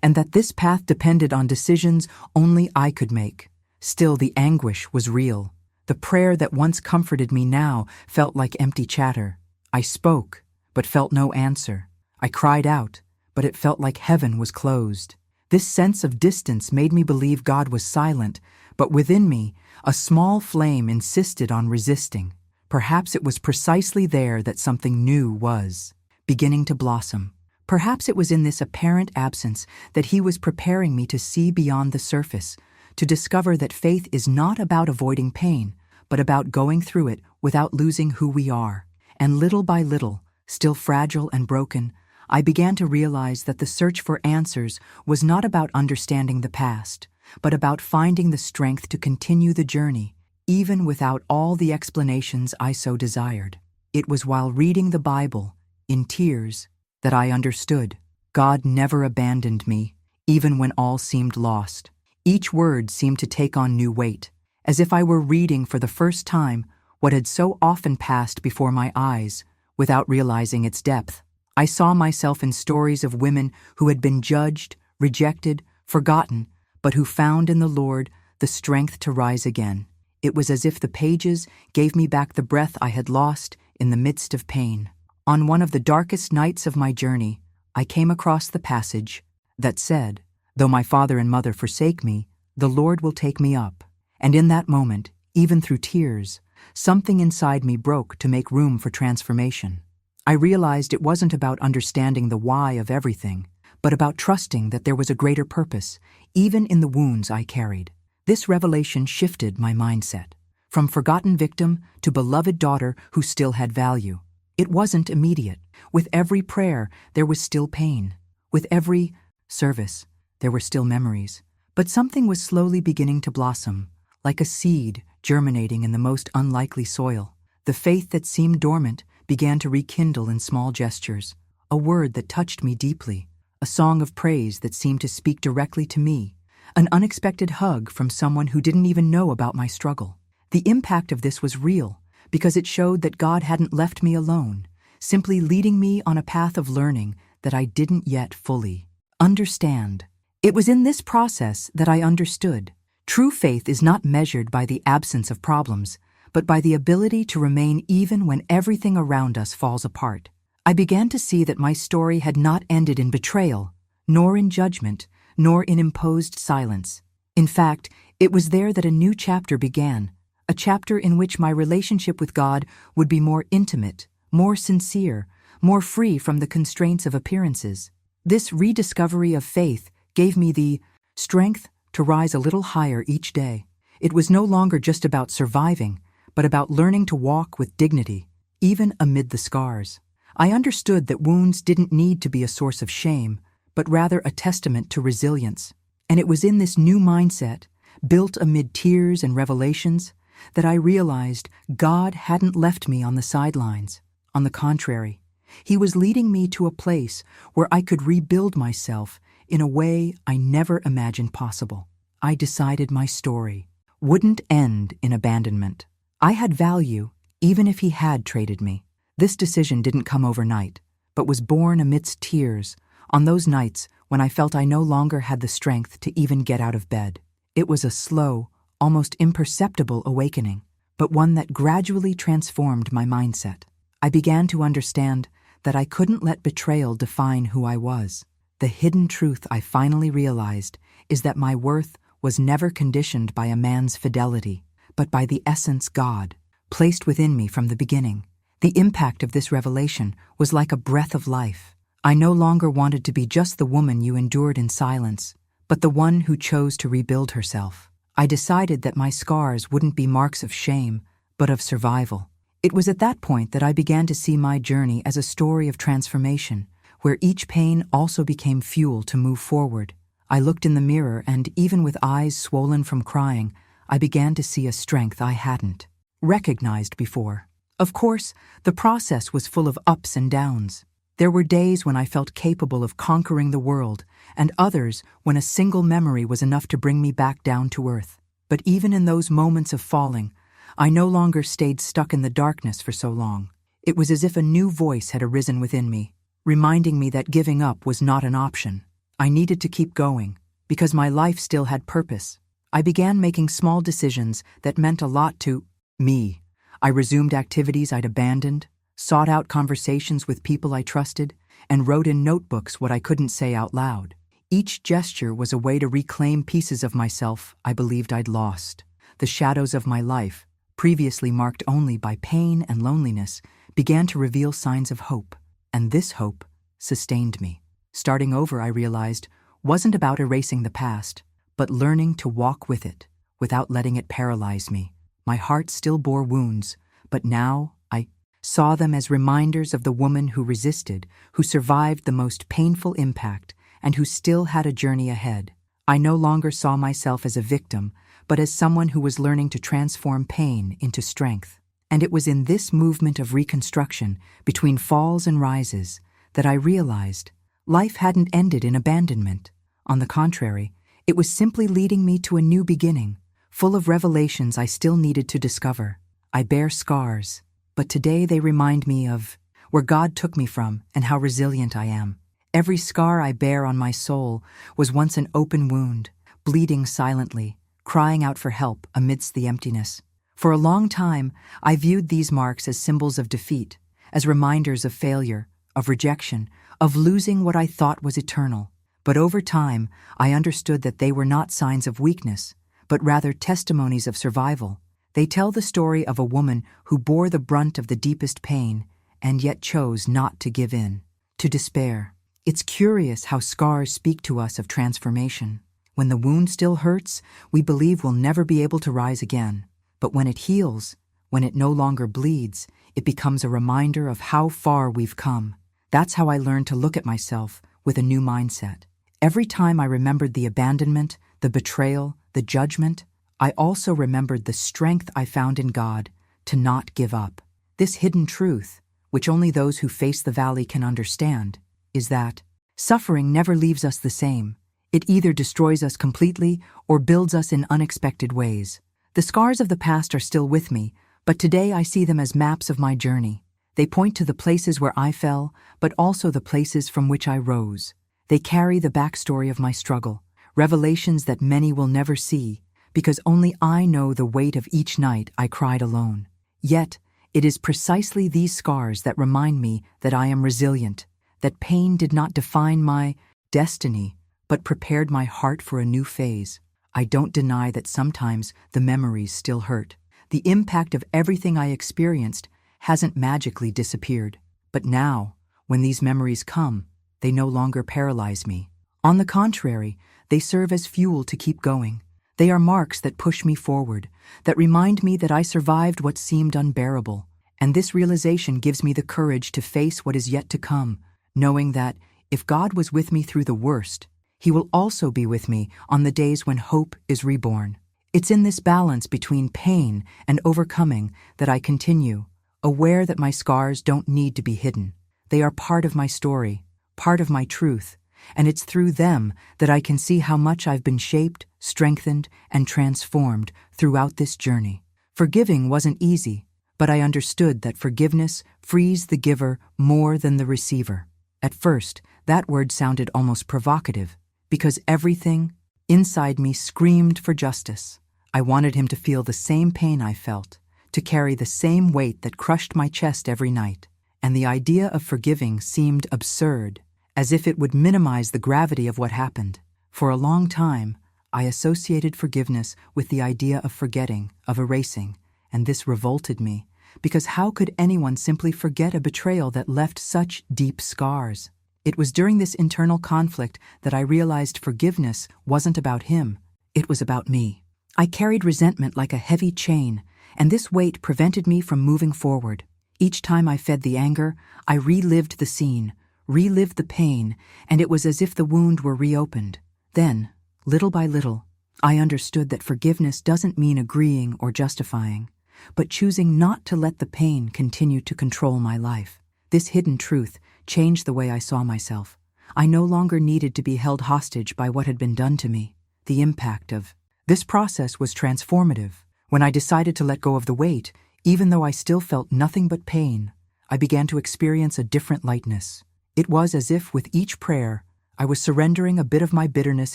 [SPEAKER 1] and that this path depended on decisions only I could make. Still, the anguish was real. The prayer that once comforted me now felt like empty chatter. I spoke, but felt no answer. I cried out, but it felt like heaven was closed. This sense of distance made me believe God was silent, but within me, a small flame insisted on resisting. Perhaps it was precisely there that something new was beginning to blossom. Perhaps it was in this apparent absence that He was preparing me to see beyond the surface, to discover that faith is not about avoiding pain, but about going through it without losing who we are. And little by little, still fragile and broken, I began to realize that the search for answers was not about understanding the past, but about finding the strength to continue the journey, even without all the explanations I so desired. It was while reading the Bible, in tears, that I understood. God never abandoned me, even when all seemed lost. Each word seemed to take on new weight, as if I were reading for the first time what had so often passed before my eyes, without realizing its depth. I saw myself in stories of women who had been judged, rejected, forgotten, but who found in the Lord the strength to rise again. It was as if the pages gave me back the breath I had lost in the midst of pain. On one of the darkest nights of my journey, I came across the passage that said, "Though my father and mother forsake me, the Lord will take me up." And in that moment, even through tears, something inside me broke to make room for transformation. I realized it wasn't about understanding the why of everything, but about trusting that there was a greater purpose, even in the wounds I carried. This revelation shifted my mindset, from forgotten victim to beloved daughter who still had value. It wasn't immediate. With every prayer, there was still pain. With every service, there were still memories. But something was slowly beginning to blossom, like a seed germinating in the most unlikely soil. The faith that seemed dormant began to rekindle in small gestures, a word that touched me deeply, a song of praise that seemed to speak directly to me, an unexpected hug from someone who didn't even know about my struggle. The impact of this was real, because it showed that God hadn't left me alone, simply leading me on a path of learning that I didn't yet fully understand. It was in this process that I understood. True faith is not measured by the absence of problems, but by the ability to remain even when everything around us falls apart. I began to see that my story had not ended in betrayal, nor in judgment, nor in imposed silence. In fact, it was there that a new chapter began, a chapter in which my relationship with God would be more intimate, more sincere, more free from the constraints of appearances. This rediscovery of faith gave me the strength to rise a little higher each day. It was no longer just about surviving, but about learning to walk with dignity, even amid the scars. I understood that wounds didn't need to be a source of shame, but rather a testament to resilience. And it was in this new mindset, built amid tears and revelations, that I realized God hadn't left me on the sidelines. On the contrary, He was leading me to a place where I could rebuild myself in a way I never imagined possible. I decided my story wouldn't end in abandonment. I had value, even if He had traded me. This decision didn't come overnight, but was born amidst tears, on those nights when I felt I no longer had the strength to even get out of bed. It was a slow, almost imperceptible awakening, but one that gradually transformed my mindset. I began to understand that I couldn't let betrayal define who I was. The hidden truth I finally realized is that my worth was never conditioned by a man's fidelity, but by the essence God placed within me from the beginning. The impact of this revelation was like a breath of life. I no longer wanted to be just the woman you endured in silence, but the one who chose to rebuild herself. I decided that my scars wouldn't be marks of shame, but of survival. It was at that point that I began to see my journey as a story of transformation, where each pain also became fuel to move forward. I looked in the mirror and, even with eyes swollen from crying, I began to see a strength I hadn't recognized before. Of course, the process was full of ups and downs. There were days when I felt capable of conquering the world, and others when a single memory was enough to bring me back down to earth. But even in those moments of falling, I no longer stayed stuck in the darkness for so long. It was as if a new voice had arisen within me, reminding me that giving up was not an option. I needed to keep going, because my life still had purpose. I began making small decisions that meant a lot to me. I resumed activities I'd abandoned, sought out conversations with people I trusted, and wrote in notebooks what I couldn't say out loud. Each gesture was a way to reclaim pieces of myself I believed I'd lost. The shadows of my life, previously marked only by pain and loneliness, began to reveal signs of hope, and this hope sustained me. Starting over, I realized, wasn't about erasing the past, but learning to walk with it, without letting it paralyze me. My heart still bore wounds, but now I saw them as reminders of the woman who resisted, who survived the most painful impact, and who still had a journey ahead. I no longer saw myself as a victim, but as someone who was learning to transform pain into strength. And it was in this movement of reconstruction, between falls and rises, that I realized life hadn't ended in abandonment. On the contrary, it was simply leading me to a new beginning, full of revelations I still needed to discover. I bear scars, but today they remind me of where God took me from and how resilient I am. Every scar I bear on my soul was once an open wound, bleeding silently, crying out for help amidst the emptiness. For a long time, I viewed these marks as symbols of defeat, as reminders of failure, of rejection, of losing what I thought was eternal. But over time, I understood that they were not signs of weakness, but rather testimonies of survival. They tell the story of a woman who bore the brunt of the deepest pain and yet chose not to give in to despair. It's curious how scars speak to us of transformation. When the wound still hurts, we believe we'll never be able to rise again. But when it heals, when it no longer bleeds, it becomes a reminder of how far we've come. That's how I learned to look at myself with a new mindset. Every time I remembered the abandonment, the betrayal, the judgment, I also remembered the strength I found in God to not give up. This hidden truth, which only those who face the valley can understand, is that suffering never leaves us the same. It either destroys us completely or builds us in unexpected ways. The scars of the past are still with me, but today I see them as maps of my journey. They point to the places where I fell, but also the places from which I rose. They carry the backstory of my struggle, revelations that many will never see, because only I know the weight of each night I cried alone. Yet, it is precisely these scars that remind me that I am resilient, that pain did not define my destiny, but prepared my heart for a new phase. I don't deny that sometimes the memories still hurt. The impact of everything I experienced hasn't magically disappeared. But now, when these memories come, they no longer paralyze me. On the contrary, they serve as fuel to keep going. They are marks that push me forward, that remind me that I survived what seemed unbearable. And this realization gives me the courage to face what is yet to come, knowing that if God was with me through the worst, He will also be with me on the days when hope is reborn. It's in this balance between pain and overcoming that I continue, aware that my scars don't need to be hidden. They are part of my story, part of my truth, and it's through them that I can see how much I've been shaped, strengthened, and transformed throughout this journey. Forgiving wasn't easy, but I understood that forgiveness frees the giver more than the receiver. At first, that word sounded almost provocative, because everything inside me screamed for justice. I wanted him to feel the same pain I felt, to carry the same weight that crushed my chest every night, and the idea of forgiving seemed absurd, as if it would minimize the gravity of what happened. For a long time, I associated forgiveness with the idea of forgetting, of erasing, and this revolted me, because how could anyone simply forget a betrayal that left such deep scars? It was during this internal conflict that I realized forgiveness wasn't about him, it was about me. I carried resentment like a heavy chain, and this weight prevented me from moving forward. Each time I fed the anger, I relived the scene, relived the pain, and it was as if the wound were reopened. Then, little by little, I understood that forgiveness doesn't mean agreeing or justifying, but choosing not to let the pain continue to control my life. This hidden truth changed the way I saw myself. I no longer needed to be held hostage by what had been done to me. The impact of this process was transformative. When I decided to let go of the weight, even though I still felt nothing but pain, I began to experience a different lightness. It was as if with each prayer, I was surrendering a bit of my bitterness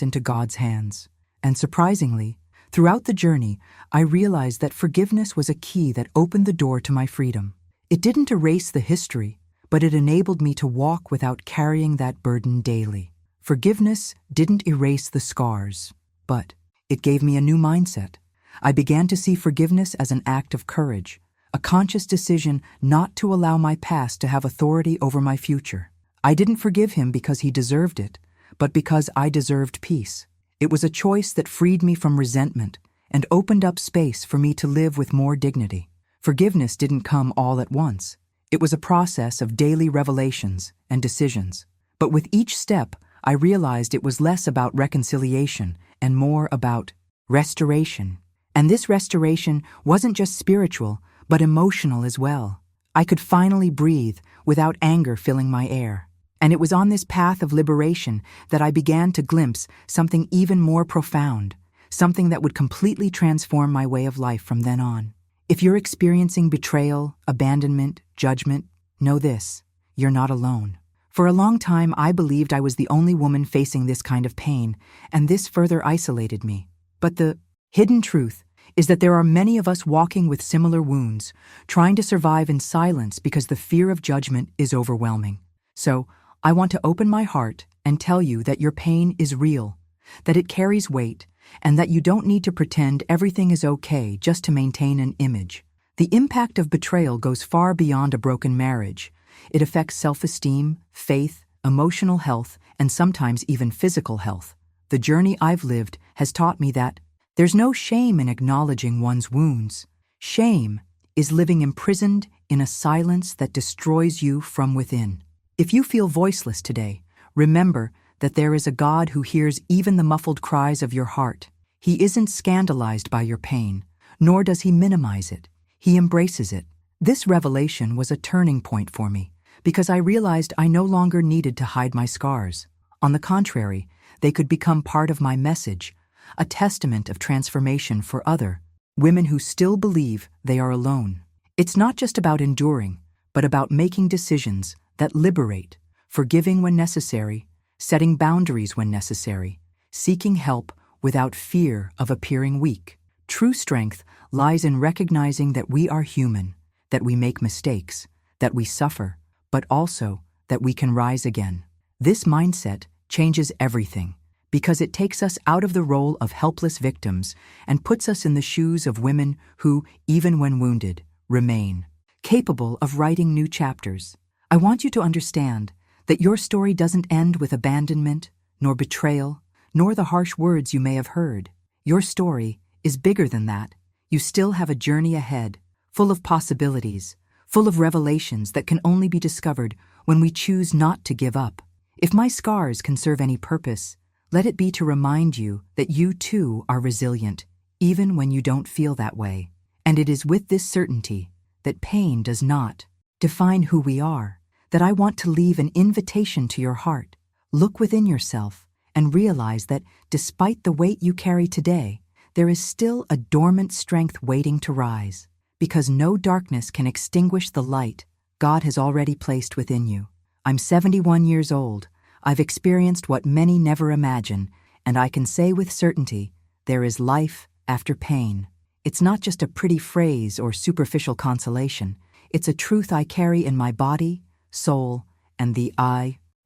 [SPEAKER 1] into God's hands. And surprisingly, throughout the journey, I realized that forgiveness was a key that opened the door to my freedom. It didn't erase the history, but it enabled me to walk without carrying that burden daily. Forgiveness didn't erase the scars, but it gave me a new mindset. I began to see forgiveness as an act of courage, a conscious decision not to allow my past to have authority over my future. I didn't forgive him because he deserved it, but because I deserved peace. It was a choice that freed me from resentment and opened up space for me to live with more dignity. Forgiveness didn't come all at once. It was a process of daily revelations and decisions. But with each step, I realized it was less about reconciliation and more about restoration. And this restoration wasn't just spiritual, but emotional as well. I could finally breathe without anger filling my air. And it was on this path of liberation that I began to glimpse something even more profound, something that would completely transform my way of life from then on. If you're experiencing betrayal, abandonment, judgment, know this: you're not alone. For a long time, I believed I was the only woman facing this kind of pain, and this further isolated me. But the hidden truth is that there are many of us walking with similar wounds, trying to survive in silence because the fear of judgment is overwhelming. So, I want to open my heart and tell you that your pain is real, that it carries weight, and that you don't need to pretend everything is okay just to maintain an image. The impact of betrayal goes far beyond a broken marriage. It affects self-esteem, faith, emotional health, and sometimes even physical health. The journey I've lived has taught me that there's no shame in acknowledging one's wounds. Shame is living imprisoned in a silence that destroys you from within. If you feel voiceless today, remember that there is a God who hears even the muffled cries of your heart. He isn't scandalized by your pain, nor does he minimize it. He embraces it. This revelation was a turning point for me, because I realized I no longer needed to hide my scars. On the contrary, they could become part of my message, a testament of transformation for other women who still believe they are alone. It's not just about enduring, but about making decisions that liberate, forgiving when necessary, setting boundaries when necessary, seeking help without fear of appearing weak. True strength lies in recognizing that we are human, that we make mistakes, that we suffer, but also that we can rise again. This mindset changes everything because it takes us out of the role of helpless victims and puts us in the shoes of women who, even when wounded, remain capable of writing new chapters. I want you to understand that your story doesn't end with abandonment, nor betrayal, nor the harsh words you may have heard. Your story is bigger than that. You still have a journey ahead, full of possibilities, full of revelations that can only be discovered when we choose not to give up. If my scars can serve any purpose, let it be to remind you that you too are resilient, even when you don't feel that way. And it is with this certainty that pain does not define who we are, that I want to leave an invitation to your heart. Look within yourself and realize that despite the weight you carry today, there is still a dormant strength waiting to rise, because no darkness can extinguish the light God has already placed within you. I'm 71 years old. I've experienced what many never imagine, and I can say with certainty, there is life after pain. It's not just a pretty phrase or superficial consolation. It's a truth I carry in my body, soul, and the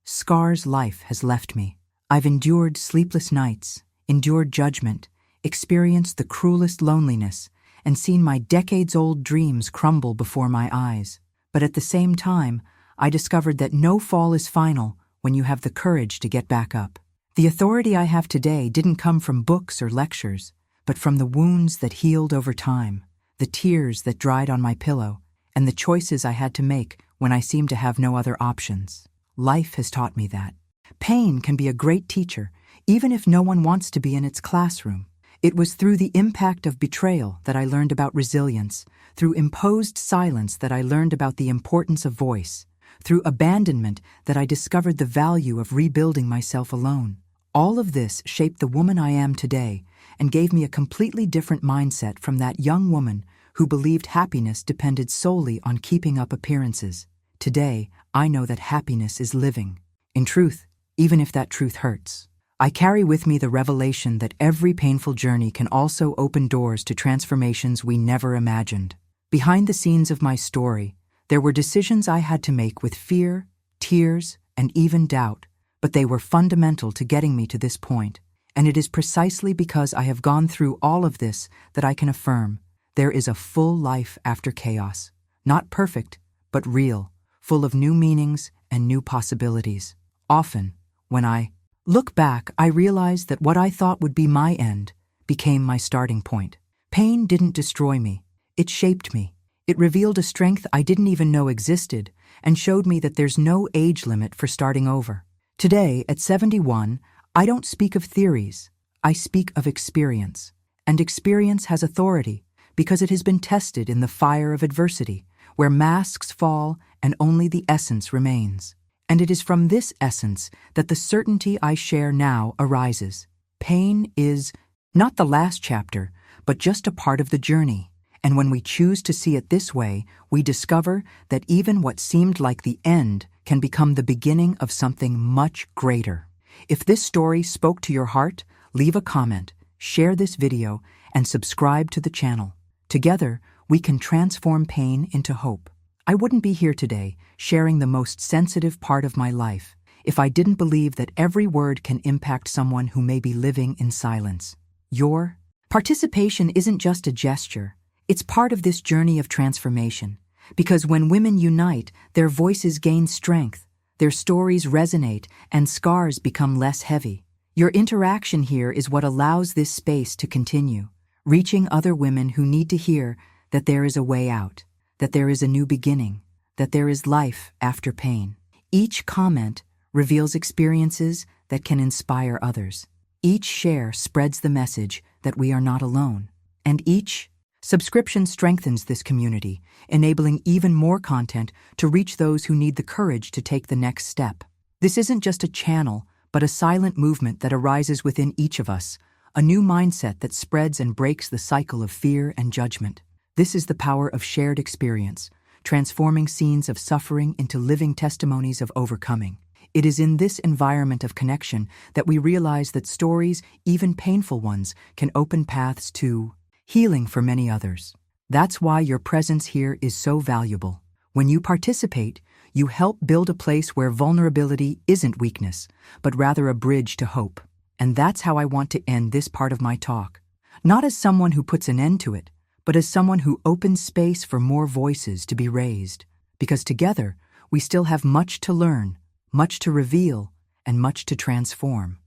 [SPEAKER 1] scars life has left me. I've endured sleepless nights, endured judgment, experienced the cruelest loneliness, and seen my decades-old dreams crumble before my eyes. But at the same time, I discovered that no fall is final when you have the courage to get back up. The authority I have today didn't come from books or lectures, but from the wounds that healed over time, the tears that dried on my pillow, and the choices I had to make when I seemed to have no other options. Life has taught me that pain can be a great teacher, even if no one wants to be in its classroom. It was through the impact of betrayal that I learned about resilience, through imposed silence that I learned about the importance of voice, through abandonment that I discovered the value of rebuilding myself alone. All of this shaped the woman I am today and gave me a completely different mindset from that young woman who believed happiness depended solely on keeping up appearances. Today, I know that happiness is living. In truth, even if that truth hurts. I carry with me the revelation that every painful journey can also open doors to transformations we never imagined. Behind the scenes of my story, there were decisions I had to make with fear, tears, and even doubt, but they were fundamental to getting me to this point. And it is precisely because I have gone through all of this that I can affirm there is a full life after chaos. Not perfect, but real, full of new meanings and new possibilities. Often, when I look back, I realize that what I thought would be my end became my starting point. Pain didn't destroy me. It shaped me. It revealed a strength I didn't even know existed and showed me that there's no age limit for starting over. Today, at 71, I don't speak of theories. I speak of experience. And experience has authority because it has been tested in the fire of adversity, where masks fall and only the essence remains. And it is from this essence that the certainty I share now arises. Pain is not the last chapter, but just a part of the journey. And when we choose to see it this way, we discover that even what seemed like the end can become the beginning of something much greater. If this story spoke to your heart, leave a comment, share this video, and subscribe to the channel. Together, we can transform pain into hope. I wouldn't be here today, sharing the most sensitive part of my life, if I didn't believe that every word can impact someone who may be living in silence. Your participation isn't just a gesture. It's part of this journey of transformation, because when women unite, their voices gain strength, their stories resonate, and scars become less heavy. Your interaction here is what allows this space to continue, reaching other women who need to hear that there is a way out, that there is a new beginning, that there is life after pain. Each comment reveals experiences that can inspire others. Each share spreads the message that we are not alone, and each subscription strengthens this community, enabling even more content to reach those who need the courage to take the next step. This isn't just a channel, but a silent movement that arises within each of us, a new mindset that spreads and breaks the cycle of fear and judgment. This is the power of shared experience, transforming scenes of suffering into living testimonies of overcoming. It is in this environment of connection that we realize that stories, even painful ones, can open paths to healing for many others. That's why your presence here is so valuable. When you participate, you help build a place where vulnerability isn't weakness, but rather a bridge to hope. And that's how I want to end this part of my talk. Not as someone who puts an end to it, but as someone who opens space for more voices to be raised. Because together, we still have much to learn, much to reveal, and much to transform.